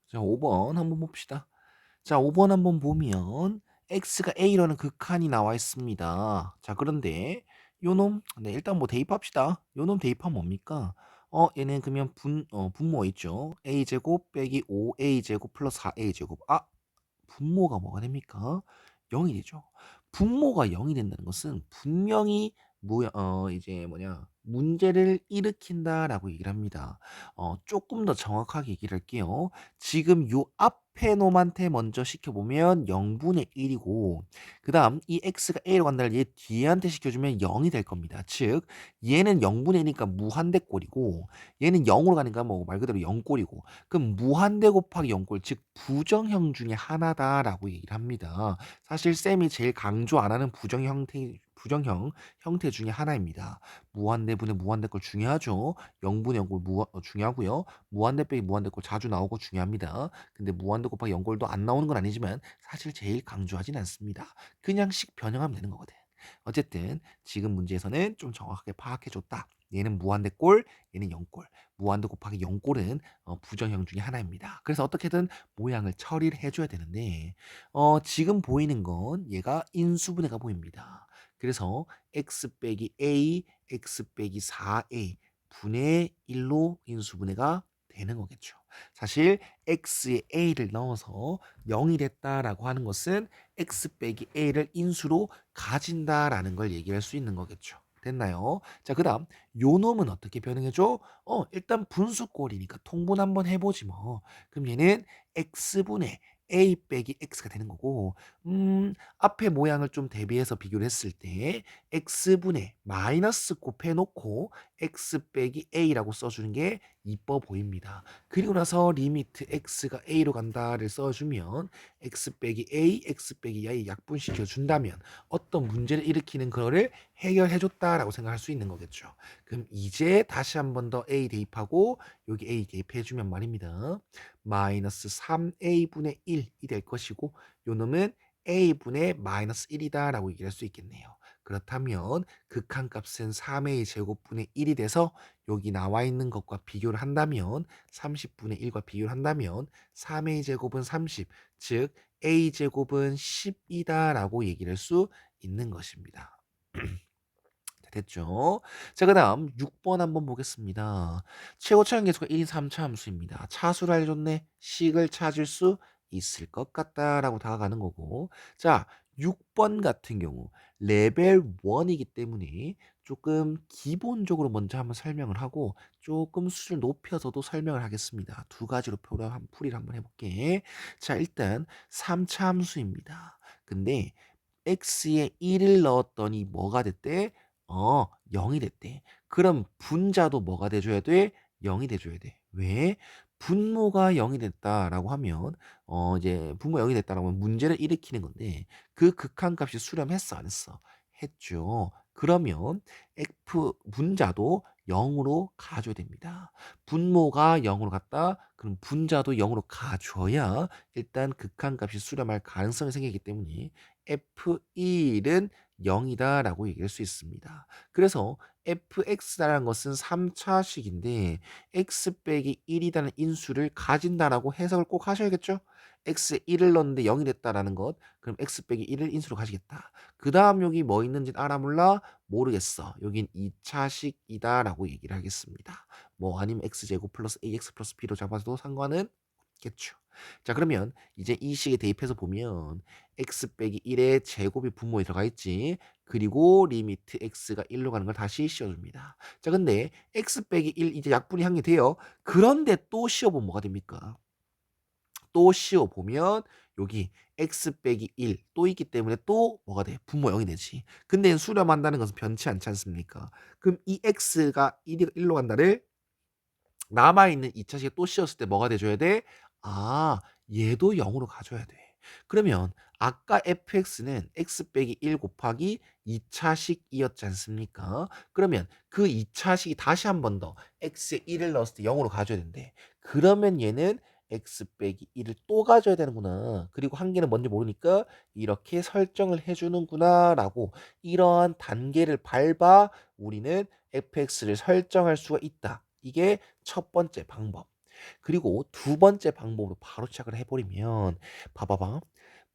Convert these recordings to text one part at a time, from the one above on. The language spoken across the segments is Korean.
자, 5번 한번 봅시다. 자, 5번 한번 보면 x가 a라는 극한이 나와 있습니다. 자, 그런데 요놈 네, 일단 뭐 대입합시다. 요놈 대입하면 뭡니까? 얘는 그러면 분모 있죠. a제곱 빼기 5a제곱 플러스 4a제곱. 분모가 뭐가 됩니까? 0이 되죠. 분모가 0이 된다는 것은 분명히 이제 문제를 일으킨다라고 얘기를 합니다. 조금 더 정확하게 얘기를 할게요. 지금 요 앞에 놈한테 먼저 시켜보면 0분의 1이고, 그 다음 이 x가 a로 간다를 얘 뒤한테 시켜주면 0이 될 겁니다. 즉, 얘는 0분의 1이니까 무한대꼴이고, 얘는 0으로 가니까 뭐 말 그대로 0꼴이고, 그럼 무한대 곱하기 0꼴, 즉 부정형 중에 하나다라고 얘기를 합니다. 사실 쌤이 제일 강조 안 하는 부정형 형태 중에 하나입니다. 무한대분의 무한대꼴 중요하죠. 0분의 0꼴 중요하고요. 무한대 빼기 무한대꼴 자주 나오고 중요합니다. 근데 무한대 곱하기 0꼴도 안 나오는 건 아니지만 사실 제일 강조하진 않습니다. 그냥씩 변형하면 되는 거거든. 어쨌든 지금 문제에서는 좀 정확하게 파악해줬다. 얘는 무한대꼴, 얘는 0꼴. 무한대 곱하기 0꼴은 부정형 중에 하나입니다. 그래서 어떻게든 모양을 처리를 해줘야 되는데 지금 보이는 건 얘가 인수분해가 보입니다. 그래서 x 빼기 a, x 빼기 4a 분의 1로 인수분해가 되는 거겠죠. 사실 x에 a를 넣어서 0이 됐다라고 하는 것은 x 빼기 a를 인수로 가진다라는 걸 얘기할 수 있는 거겠죠. 됐나요? 자, 그 다음 요 놈은 어떻게 변형해줘? 일단 분수꼴이니까 통분 한번 해보지 뭐. 그럼 얘는 x분의 a 빼기 x가 되는 거고, 앞에 모양을 좀 대비해서 비교를 했을 때 x분의 마이너스 곱해놓고 x 빼기 a라고 써주는 게 이뻐 보입니다. 그리고 나서 리미트 x가 a로 간다를 써주면 x 빼기 a, x 빼기 a 약분시켜 준다면 어떤 문제를 일으키는 거를 해결해 줬다라고 생각할 수 있는 거겠죠. 그럼 이제 다시 한 번 더 a 대입하고 여기 a 대입해 주면 말입니다. 마이너스 3a분의 1이 될 것이고 요 놈은 a분의 마이너스 1이다 라고 얘기할 수 있겠네요. 그렇다면 극한값은 3a 제곱분의 1이 돼서 여기 나와 있는 것과 비교를 한다면 30분의 1과 비교를 한다면 3a 제곱은 30, 즉 a 제곱은 10이다 라고 얘기를 할 수 있는 것입니다. 됐죠? 자, 그 다음 6번 한번 보겠습니다. 최고 차항 계수가 1인 3차 함수입니다. 차수를 알려줬네. 식을 찾을 수 있을 것 같다라고 다가가는 거고. 자, 6번 같은 경우 레벨 1이기 때문에 조금 기본적으로 먼저 한번 설명을 하고 조금 수준을 높여서도 설명을 하겠습니다. 두 가지로 풀이를 한번 해볼게. 자, 일단 3차 함수입니다. 근데 x에 1을 넣었더니 뭐가 됐대? 0이 됐대. 그럼 분자도 뭐가 돼줘야 돼? 0이 돼줘야 돼. 왜? 분모가 0이 됐다라고 하면 이제 분모 0이 됐다라고 하면 문제를 일으키는 건데 그 극한값이 수렴했어 안 했어? 했죠. 그러면 f 분자도 0으로 가줘야 됩니다. 분모가 0으로 갔다. 그럼 분자도 0으로 가줘야 일단 극한값이 수렴할 가능성이 생기기 때문에 F1은 0이다라고 얘기할 수 있습니다. 그래서 fx라는 것은 3차식인데 x 빼기 1이라는 인수를 가진다라고 해석을 꼭 하셔야겠죠? x에 1을 넣었는데 0이 됐다라는 것. 그럼 x 빼기 1을 인수로 가지겠다. 그 다음 여기 뭐 있는지 알아 몰라? 모르겠어. 여긴 2차식이다라고 얘기를 하겠습니다. 뭐 아니면 x제곱 플러스 ax 플러스 b로 잡아도 상관은 없겠죠. 자, 그러면 이제 이 식에 대입해서 보면 x 빼기 1의 제곱이 분모에 들어가 있지. 그리고 리미트 x가 1로 가는 걸 다시 씌워줍니다. 자, 근데 x 빼기 1 이제 약분이 한 게 돼요. 그런데 또 씌워보면 뭐가 됩니까? 또 씌워보면 여기 x 빼기 1 또 있기 때문에 또 뭐가 돼? 분모 0이 되지. 근데 수렴한다는 것은 변치 않지 않습니까? 그럼 이 x가 1로 간다를 남아있는 2차식에 또 씌웠을 때 뭐가 돼줘야 돼? 얘도 0으로 가줘야 돼. 그러면 아까 fx는 x 빼기 1 곱하기 2차식이었지 않습니까? 그러면 그 2차식이 다시 한 번 더 x에 1을 넣었을 때 0으로 가줘야 된대. 그러면 얘는 x 빼기 1을 또 가져야 되는구나. 그리고 한 개는 뭔지 모르니까 이렇게 설정을 해주는구나 라고 이러한 단계를 밟아 우리는 fx를 설정할 수가 있다. 이게 첫 번째 방법. 그리고 두 번째 방법으로 바로 시작을 해버리면 봐봐봐.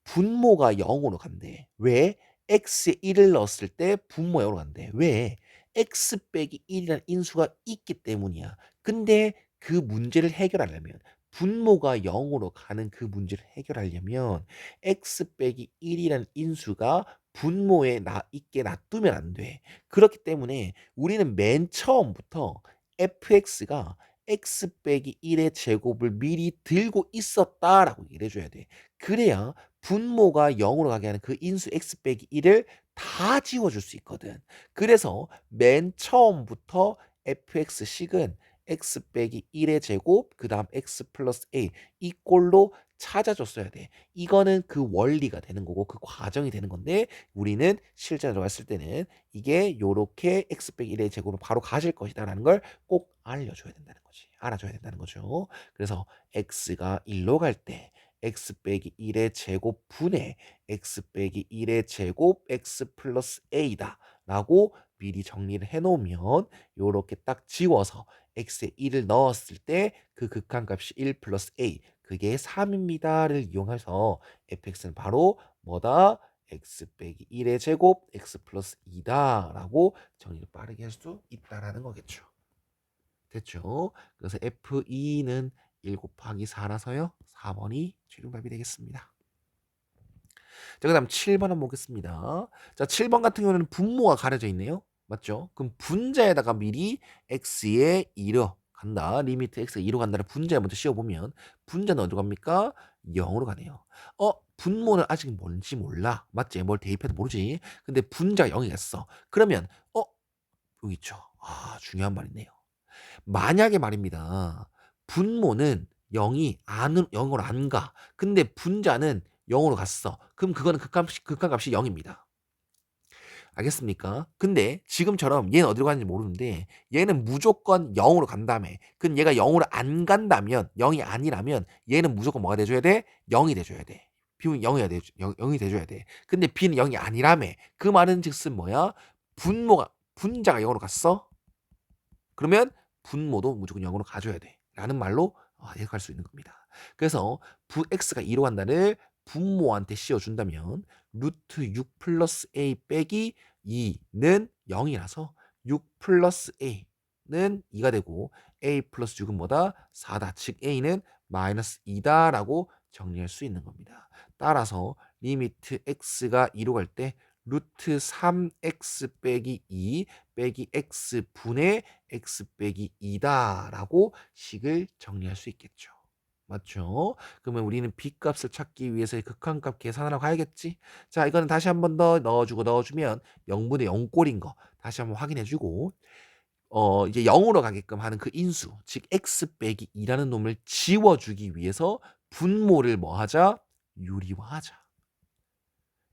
분모가 0으로 간대. 왜? x에 1을 넣었을 때 분모 0으로 간대. 왜? x 빼기 1이라는 인수가 있기 때문이야. 근데 그 문제를 해결하려면 분모가 0으로 가는 그 문제를 해결하려면 x 빼기 1이라는 인수가 분모에 있게 놔두면 안 돼. 그렇기 때문에 우리는 맨 처음부터 fx가 x 빼기 1의 제곱을 미리 들고 있었다라고 얘기를 해줘야 돼. 그래야 분모가 0으로 가게 하는 그 인수 x 빼기 1을 다 지워줄 수 있거든. 그래서 맨 처음부터 fx식은 x 빼기 1의 제곱 그 다음 x 플러스 a 이 꼴로 찾아줬어야 돼. 이거는 그 원리가 되는 거고 그 과정이 되는 건데 우리는 실전에 들어갔을 때는 이게 요렇게 x 빼기 1의 제곱으로 바로 가질 것이다 라는 걸 꼭 알려줘야 된다는 거지. 알아줘야 된다는 거죠. 그래서 x가 1로 갈 때 x 빼기 1의 제곱 분의 x 빼기 1의 제곱 x 플러스 a다 라고 미리 정리를 해놓으면 요렇게 딱 지워서 x에 1을 넣었을 때 그 극한값이 1 플러스 a 그게 3입니다를 이용해서 fx는 바로 뭐다? x 빼기 1의 제곱 x 플러스 2다 라고 정리를 빠르게 할 수 있다라는 거겠죠. 됐죠? 그래서 F2는 1 곱하기 4라서요. 4번이 최종 답이 되겠습니다. 자, 그 다음 7번 한번 보겠습니다. 자, 7번 같은 경우는 분모가 가려져 있네요. 맞죠? 그럼 분자에다가 미리 x에 2로 간다. 리미트 x가 2로 간다를 분자에 먼저 씌워보면 분자는 어디로 갑니까? 0으로 가네요. 분모는 아직 뭔지 몰라. 맞지? 뭘 대입해도 모르지. 근데 분자가 0이겠어. 그러면 여기 있죠. 중요한 말이네요. 만약에 말입니다. 분모는 0으로 안 가. 근데 분자는 0으로 갔어. 그럼 그거는 극한값이 0입니다. 알겠습니까? 근데 지금처럼 얘는 어디로 가는지 모르는데 얘는 무조건 0으로 간다며. 그럼 얘가 0으로 안 간다면 0이 아니라면 얘는 무조건 뭐가 돼줘야 돼? 0이 돼줘야 돼. B는 0이 돼줘야 돼. 근데 B는 0이 아니라며. 그 말은 즉슨 뭐야? 분자가 0으로 갔어? 그러면 분모도 무조건 0으로 가져야 돼. 라는 말로 해석할 수 있는 겁니다. 그래서 x가 2로 간다를 분모한테 씌워준다면 루트 6 플러스 a 빼기 2는 0이라서 6 플러스 a는 2가 되고 a 플러스 6은 뭐다? 4다. 즉 a는 마이너스 2다 라고 정리할 수 있는 겁니다. 따라서 리미트 x가 2로 갈 때 루트 3x 빼기 2 빼기 x 분의 x 빼기 2다 라고 식을 정리할 수 있겠죠. 맞죠? 그러면 우리는 b값을 찾기 위해서 극한값 계산하러 가야겠지? 자, 이거는 다시 한 번 더 넣어주면 0분의 0꼴인 거 다시 한번 확인해주고 이제 0으로 가게끔 하는 그 인수 즉 x 빼기 2라는 놈을 지워주기 위해서 분모를 뭐 하자? 유리화하자.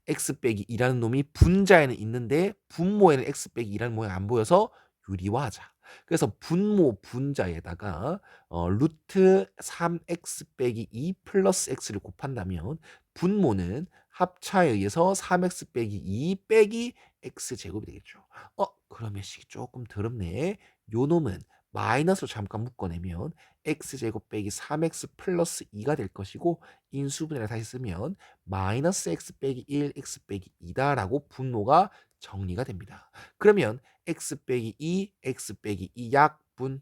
x 빼기 2라는 놈이 분자에는 있는데 분모에는 x 빼기 2라는 모양이 안 보여서 유리화하자. 그래서 분모 분자에다가 루트 3x 빼기 2 플러스 x를 곱한다면 분모는 합차에 의해서 3x 빼기 2 빼기 x 제곱이 되겠죠. 그러면 식이 조금 더럽네. 요 놈은 마이너스로 잠깐 묶어내면 x제곱 빼기 3x 플러스 2가 될 것이고 인수분해를 다시 쓰면 마이너스 x 빼기 1 x 빼기 2다라고 분모가 정리가 됩니다. 그러면 x 빼기 2 x 빼기 2 약분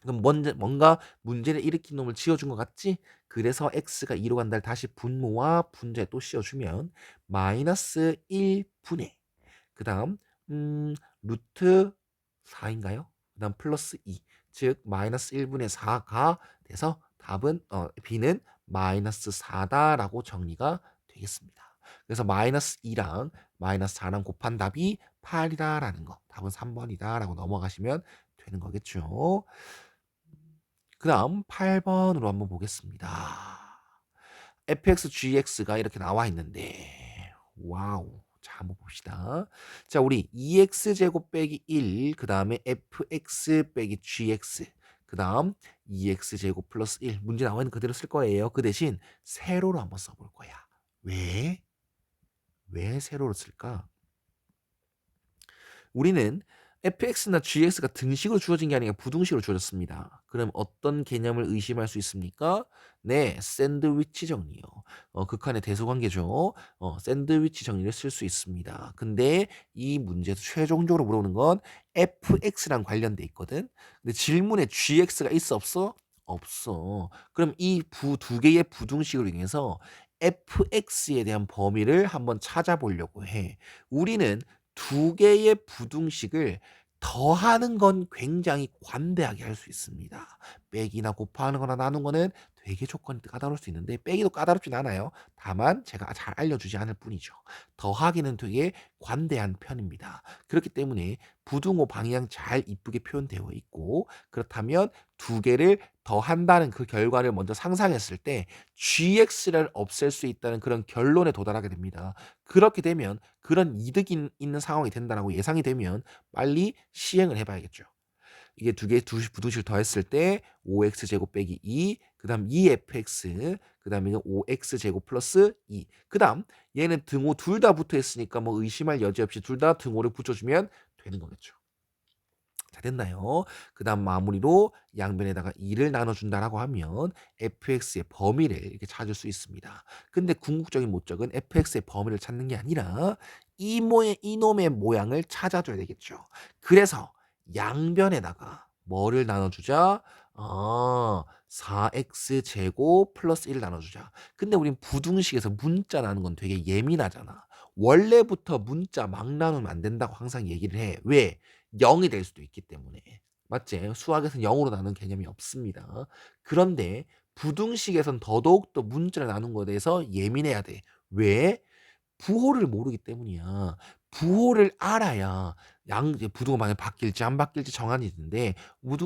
그럼 뭔가 문제를 일으킨 놈을 지어준 것 같지? 그래서 x가 2로 간다를 다시 분모와 분자에 또 씌워주면 마이너스 1분의 그 다음 루트 4인가요? 그 다음 플러스 2 즉 마이너스 1분의 4가 돼서 답은 B는 마이너스 4다라고 정리가 되겠습니다. 그래서 마이너스 2랑 마이너스 4랑 곱한 답이 8이다라는 거 답은 3번이다라고 넘어가시면 되는 거겠죠. 그 다음 8번으로 한번 보겠습니다. fx, gx가 이렇게 나와 있는데 와우. 자, 한번 봅시다. 자, 우리 2x제곱 빼기 1, 그 다음에 fx 빼기 gx, 그 다음 2x제곱 플러스 1. 문제 나와 있는 그대로 쓸 거예요. 그 대신 세로로 한번 써볼 거야. 왜 세로로 쓸까? 우리는 fx나 gx가 등식으로 주어진 게 아니라 부등식으로 주어졌습니다. 그럼 어떤 개념을 의심할 수 있습니까? 네, 샌드위치 정리요. 극한의 대소관계죠. 샌드위치 정리를 쓸 수 있습니다. 근데 이 문제에서 최종적으로 물어보는 건 fx랑 관련돼 있거든. 근데 질문에 gx가 있어 없어? 없어. 그럼 이 두 개의 부등식을 이용해서 fx에 대한 범위를 한번 찾아보려고 해. 우리는 두 개의 부등식을 더하는 건 굉장히 관대하게 할 수 있습니다. 빼기나 곱하는 거나 나누는 거는 되게 조건이 까다로울 수 있는데 빼기도 까다롭진 않아요. 다만 제가 잘 알려주지 않을 뿐이죠. 더하기는 되게 관대한 편입니다. 그렇기 때문에 부등호 방향 잘 이쁘게 표현되어 있고 그렇다면 두 개를 더한다는 그 결과를 먼저 상상했을 때 gx를 없앨 수 있다는 그런 결론에 도달하게 됩니다. 그렇게 되면 그런 이득이 있는 상황이 된다라고 예상이 되면 빨리 시행을 해봐야겠죠. 이게 두 개 부등식을 더했을 때 5x 제곱 빼기 2, 그다음 2fx, 그다음에 5x 제곱 플러스 2. 그다음 얘는 등호 둘 다 붙어 있으니까 뭐 의심할 여지 없이 둘 다 등호를 붙여주면 되는 거겠죠. 자, 됐나요? 그다음 마무리로 양변에다가 2를 나눠준다라고 하면 fx의 범위를 이렇게 찾을 수 있습니다. 근데 궁극적인 목적은 fx의 범위를 찾는 게 아니라 이놈의 모양을 찾아줘야 되겠죠. 그래서 양변에다가 뭐를 나눠주자? 4x 제곱 플러스 1을 나눠주자. 근데 우린 부등식에서 문자 나누는 건 되게 예민하잖아. 원래부터 문자 막 나누면 안 된다고 항상 얘기를 해. 왜? 0이 될 수도 있기 때문에. 맞지? 수학에서는 0으로 나누는 개념이 없습니다. 그런데 부등식에선 더더욱 더 문자를 나눈 거에 대해서 예민해야 돼. 왜? 부호를 모르기 때문이야. 부호를 알아야 이제 부등호 방향이 바뀔지 안 바뀔지 정한이 되는데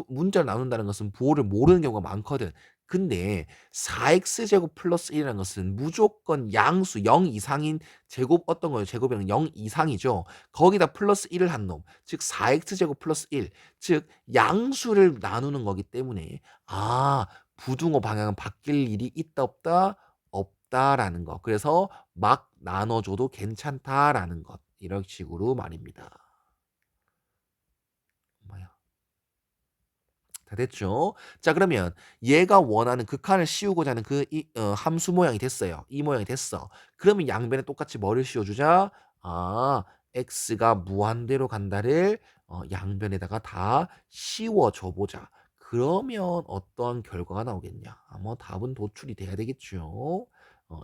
문자를 나눈다는 것은 부호를 모르는 경우가 많거든. 근데 4x 제곱 플러스 1이라는 것은 무조건 양수 0 이상인 제곱 어떤 거예요? 제곱이랑 0 이상이죠. 거기다 플러스 1을 한 놈. 즉 4x 제곱 플러스 1. 즉 양수를 나누는 거기 때문에 부등호 방향은 바뀔 일이 있다 없다? 없다라는 거. 그래서 막 나눠줘도 괜찮다라는 것. 이런 식으로 말입니다. 뭐야? 다 됐죠? 자, 그러면 얘가 원하는 극한을 씌우고자 하는 함수 모양이 됐어요. 이 모양이 됐어. 그러면 양변에 똑같이 뭐를 씌워주자? x가 무한대로 간다를 양변에다가 다 씌워줘 보자. 그러면 어떠한 결과가 나오겠냐? 뭐 답은 도출이 돼야 되겠죠.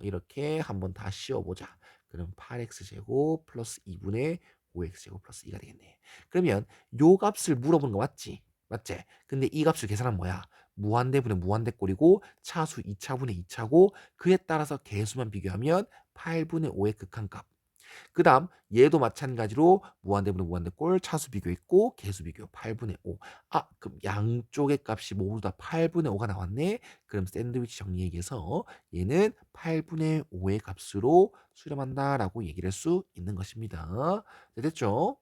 이렇게 한번 다 씌워보자. 그럼 8x 제곱 플러스 2분의 5x 제곱 플러스 2가 되겠네. 그러면 요 값을 물어보는 거 맞지? 맞지? 근데 이 값을 계산하면 뭐야? 무한대분의 무한대꼴이고 차수 2차분의 2차고 그에 따라서 개수만 비교하면 8분의 5의 극한값. 그 다음 얘도 마찬가지로 무한대분의 무한대꼴 차수 비교했고 개수 비교 8분의 5. 그럼 양쪽의 값이 모두 다 8분의 5가 나왔네. 그럼 샌드위치 정리에 의해서 얘는 8분의 5의 값으로 수렴한다라고 얘기를 할 수 있는 것입니다. 네, 됐죠?